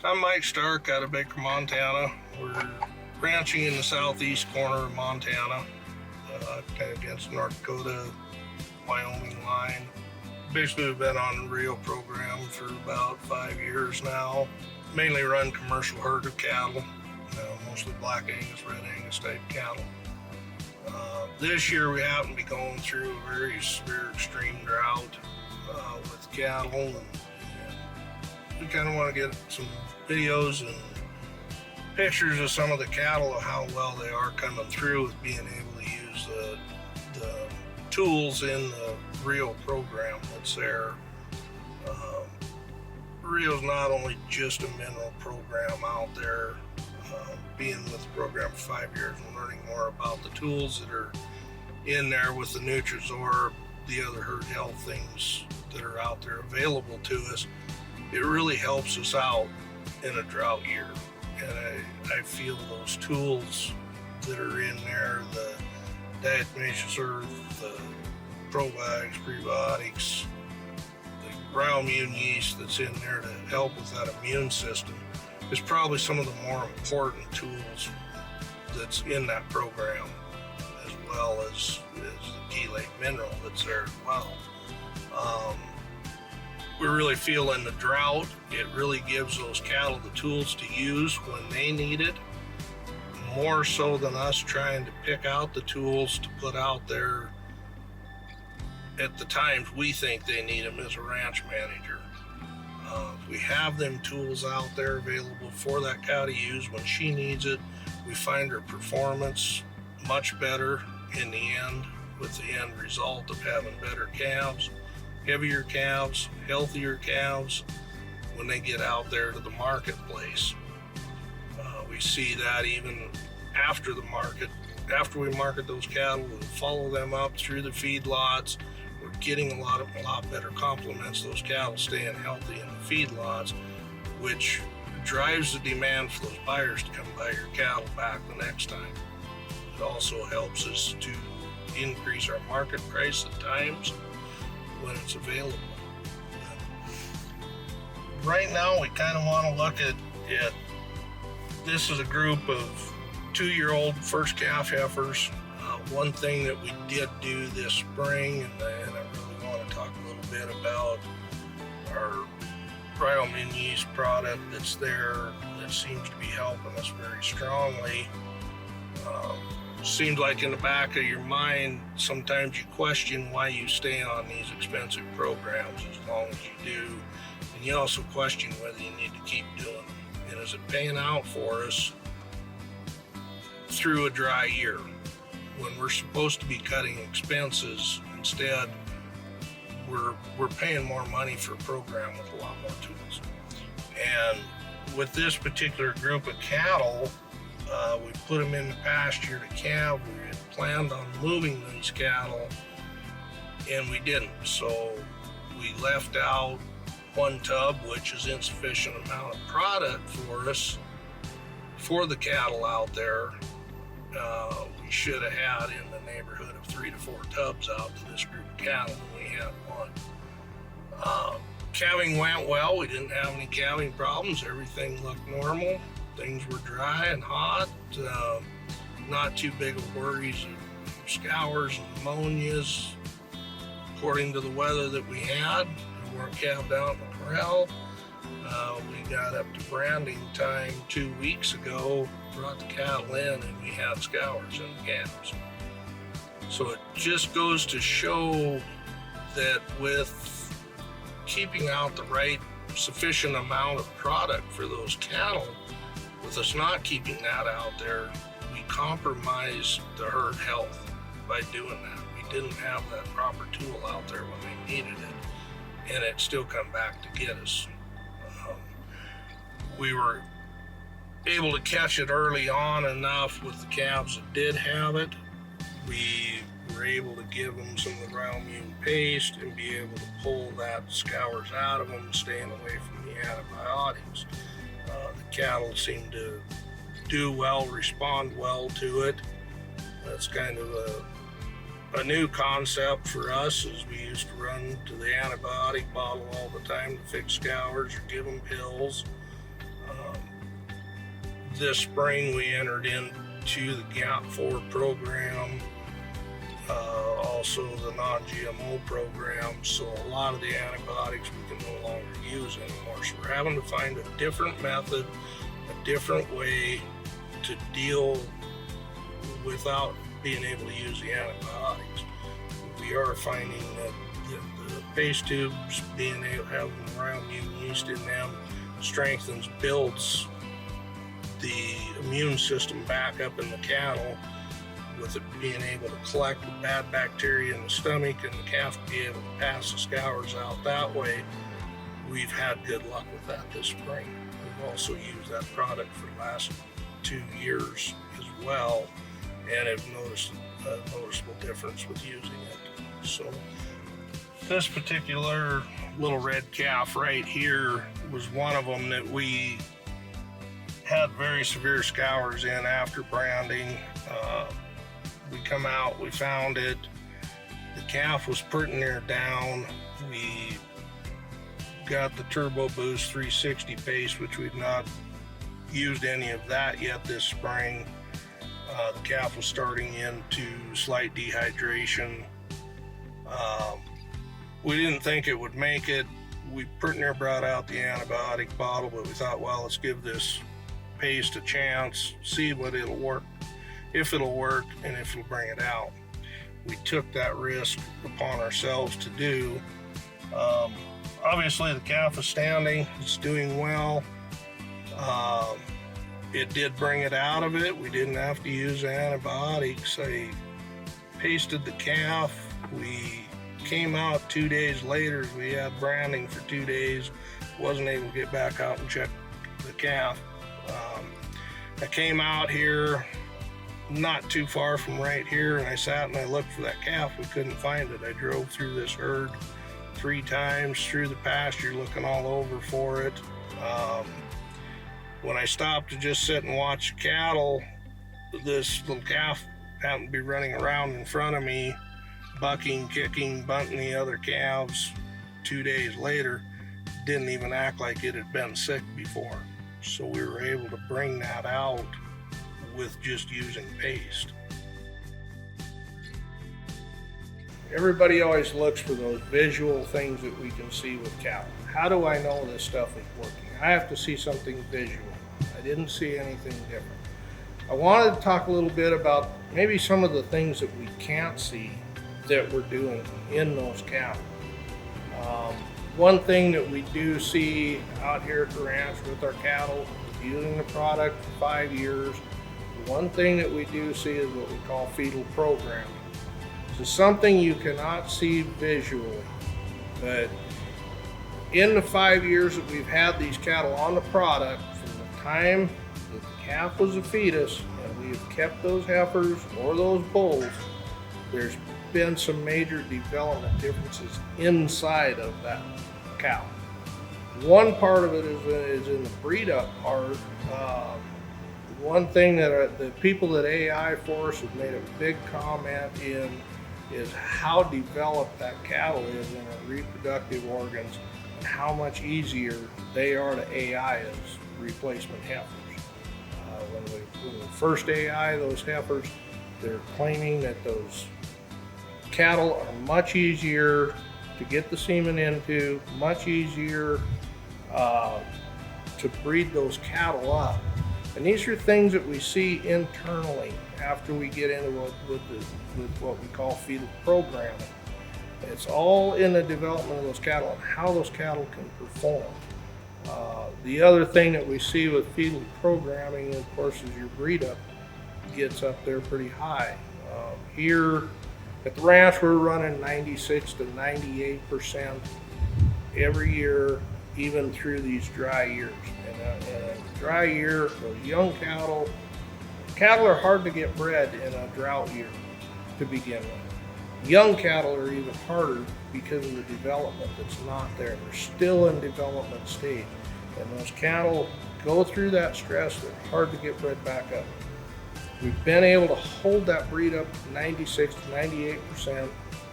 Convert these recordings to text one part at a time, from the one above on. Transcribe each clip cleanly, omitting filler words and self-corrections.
I'm Mike Stark out of Baker, Montana. We're ranching in the southeast corner of Montana, kind of against North Dakota, Wyoming line. Basically, we've been on the Rio program for about 5 years now. Mainly run commercial herd of cattle, mostly black Angus, red Angus type cattle. This year we happen to be going through a very severe extreme drought with cattle, and we kind of want to get some videos and pictures of some of the cattle, of how well they are coming through with being able to use the tools in the Rio program that's there. Rio's not only just a mineral program out there, being with the program for 5 years and learning more about the tools that are in there with the Nutrizorb, the other herd health things that are out there available to us. It really helps us out in a drought year. And I feel those tools that are in there, the diatomaceous earth, the probiotics, prebiotics, the Riomax yeast that's in there to help with that immune system, is probably some of the more important tools that's in that program, as well as the chelate mineral that's there as well. We're really feeling the drought. It really gives those cattle the tools to use when they need it, more so than us trying to pick out the tools to put out there at the times we think they need them as a ranch manager. We have them tools out there available for that cow to use when she needs it. We find her performance much better in the end, with the end result of having better calves, heavier calves, healthier calves when they get out there to the marketplace. We see that even after the market, after we market those cattle, we follow them up through the feedlots. We're getting a lot better compliments. Those cattle staying healthy in the feedlots, which drives the demand for those buyers to come buy your cattle back the next time. It also helps us to increase our market price at times when it's available. Right now, we kind of want to look at this is a group of 2-year-old first calf heifers. One thing that we did do this spring, and I really want to talk a little bit about our Riomax yeast product that's there, that seems to be helping us very strongly. Seems like in the back of your mind, sometimes you question why you stay on these expensive programs as long as you do, and you also question whether you need to keep doing them. And is it paying out for us through a dry year when we're supposed to be cutting expenses? Instead, we're paying more money for a program with a lot more tools. And with this particular group of cattle, we put them in the pasture to calve. We had planned on moving these cattle, and we didn't. So we left out one tub, which is insufficient amount of product for us, for the cattle out there. We should have had in the neighborhood of 3 to 4 tubs out to this group of cattle, and we had one. Calving went well. We didn't have any calving problems. Everything looked normal. Things were dry and hot. Not too big of worries of scours and pneumonias. According to the weather that we had, we weren't calved out in the corral. We got up to branding time 2 weeks ago, brought the cattle in, and we had scours in the calves. So it just goes to show that with keeping out the right sufficient amount of product for those cattle, with us not keeping that out there, we compromise the herd health by doing that. We didn't have that proper tool out there when they needed it, and it still come back to get us. We were able to catch it early on enough with the calves that did have it. We were able to give them some of the Riomax paste and be able to pull that scours out of them, staying away from the antibiotics. The cattle seem to do well, respond well to it. That's kind of a new concept for us, as we used to run to the antibiotic bottle all the time to fix scours or give them pills. This spring we entered into the GAP4 program, also the non-GMO program, so a lot of the antibiotics we can no longer use anymore. So we're having to find a different method, a different way to deal without being able to use the antibiotics. We are finding that the paste tubes, being able to have them around immune yeast in them, strengthens, builds the immune system back up in the cattle, with it being able to collect the bad bacteria in the stomach and the calf be able to pass the scours out that way. We've had good luck with that this spring. We've also used that product for the last 2 years as well, and have noticed a noticeable difference with using it. So this particular little red calf right here was one of them that we had very severe scours in after branding. We come out, we found it, the calf was pretty near down. We got the Turbo Boost 360 paste, which we've not used any of that yet this spring. The calf was starting into slight dehydration. We didn't think it would make it. We pretty near brought out the antibiotic bottle, but we thought, well, let's give this paste a chance, see what it'll work, if it'll work, and if it'll bring it out. We took that risk upon ourselves to do. Obviously the calf is standing, it's doing well. It did bring it out of it. We didn't have to use antibiotics. I pasted the calf. We came out 2 days later. We had branding for 2 days. Wasn't able to get back out and check the calf. I came out here not too far from right here, and I sat and I looked for that calf. We couldn't find it. I drove through this herd 3 times through the pasture looking all over for it. When I stopped to just sit and watch cattle, this little calf happened to be running around in front of me, bucking, kicking, bunting the other calves. 2 days later, didn't even act like it had been sick before. So we were able to bring that out with just using paste. Everybody always looks for those visual things that we can see with cattle. How do I know this stuff is working? I have to see something visual. I didn't see anything different. I wanted to talk a little bit about maybe some of the things that we can't see that we're doing in those cattle. One thing that we do see out here at the ranch with our cattle, using the product for 5 years, one thing that we do see is what we call fetal programming. It's something you cannot see visually, but in the 5 years that we've had these cattle on the product, from the time that the calf was a fetus and we have kept those heifers or those bulls, there's been some major development differences inside of that cow. One part of it is in the breed up part. One thing that the people at AI Force have made a big comment in is how developed that cattle is in our reproductive organs and how much easier they are to AI as replacement heifers. When we first AI those heifers, they're claiming that those cattle are much easier to get the semen into, much easier to breed those cattle up. And these are things that we see internally after we get into with what we call fetal programming. It's all in the development of those cattle and how those cattle can perform. The other thing that we see with fetal programming, of course, is your breed up gets up there pretty high. Here at the ranch, we're running 96 to 98% every year, even through these dry years. In a dry year, those young cattle are hard to get bred in a drought year to begin with. Young cattle are even harder because of the development that's not there. They're still in development stage. And those cattle go through that stress, they're hard to get bred back up. We've been able to hold that breed up 96 to 98%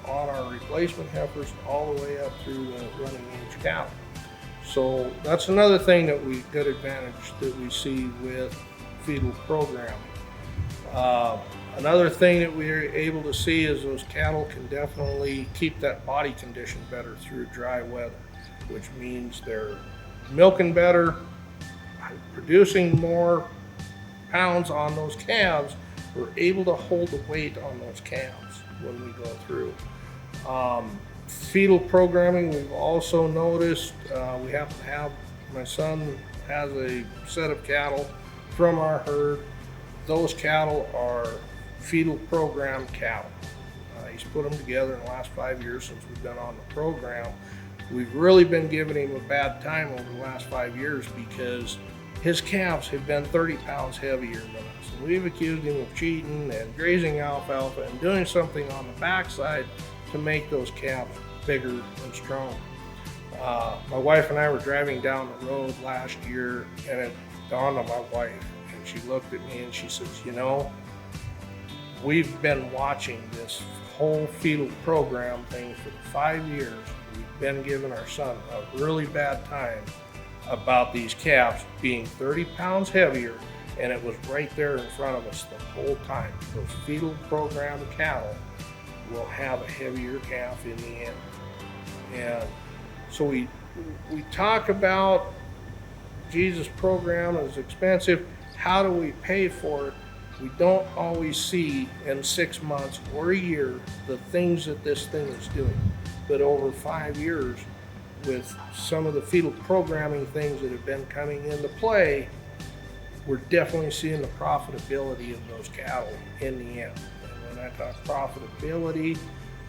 on our replacement heifers all the way up through the running age cattle. So that's another thing that good advantage that we see with fetal programming. Another thing that we're able to see is those cattle can definitely keep that body condition better through dry weather, which means they're milking better, producing more pounds on those calves. We're able to hold the weight on those calves when we go through. Fetal programming, we've also noticed, we happen to have, my son has a set of cattle from our herd. Those cattle are fetal program cattle. He's put them together in the last 5 years since we've been on the program. We've really been giving him a bad time over the last 5 years because his calves have been 30 pounds heavier than us. And we've accused him of cheating and grazing alfalfa and doing something on the backside to make those calves bigger and stronger. My wife and I were driving down the road last year, and it dawned on my wife, and she looked at me and she says, you know, we've been watching this whole fetal program thing for 5 years. We've been giving our son a really bad time about these calves being 30 pounds heavier, and it was right there in front of us the whole time. Those fetal program cattle will have a heavier calf in the end. And so we talk about Jesus' program is expensive. How do we pay for it? We don't always see in 6 months or a year the things that this thing is doing. But over 5 years, with some of the fetal programming things that have been coming into play, we're definitely seeing the profitability of those cattle in the end. And when I talk profitability,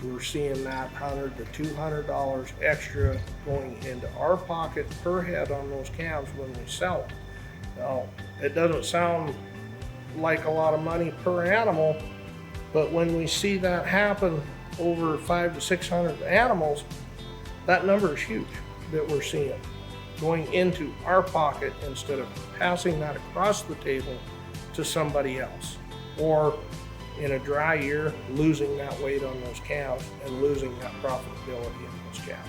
we're seeing that $100 to $200 extra going into our pocket per head on those calves when we sell them. Now, it doesn't sound like a lot of money per animal, but when we see that happen over 500 to 600 animals, that number is huge that we're seeing going into our pocket instead of passing that across the table to somebody else, or in a dry year losing that weight on those calves and losing that profitability in those calves.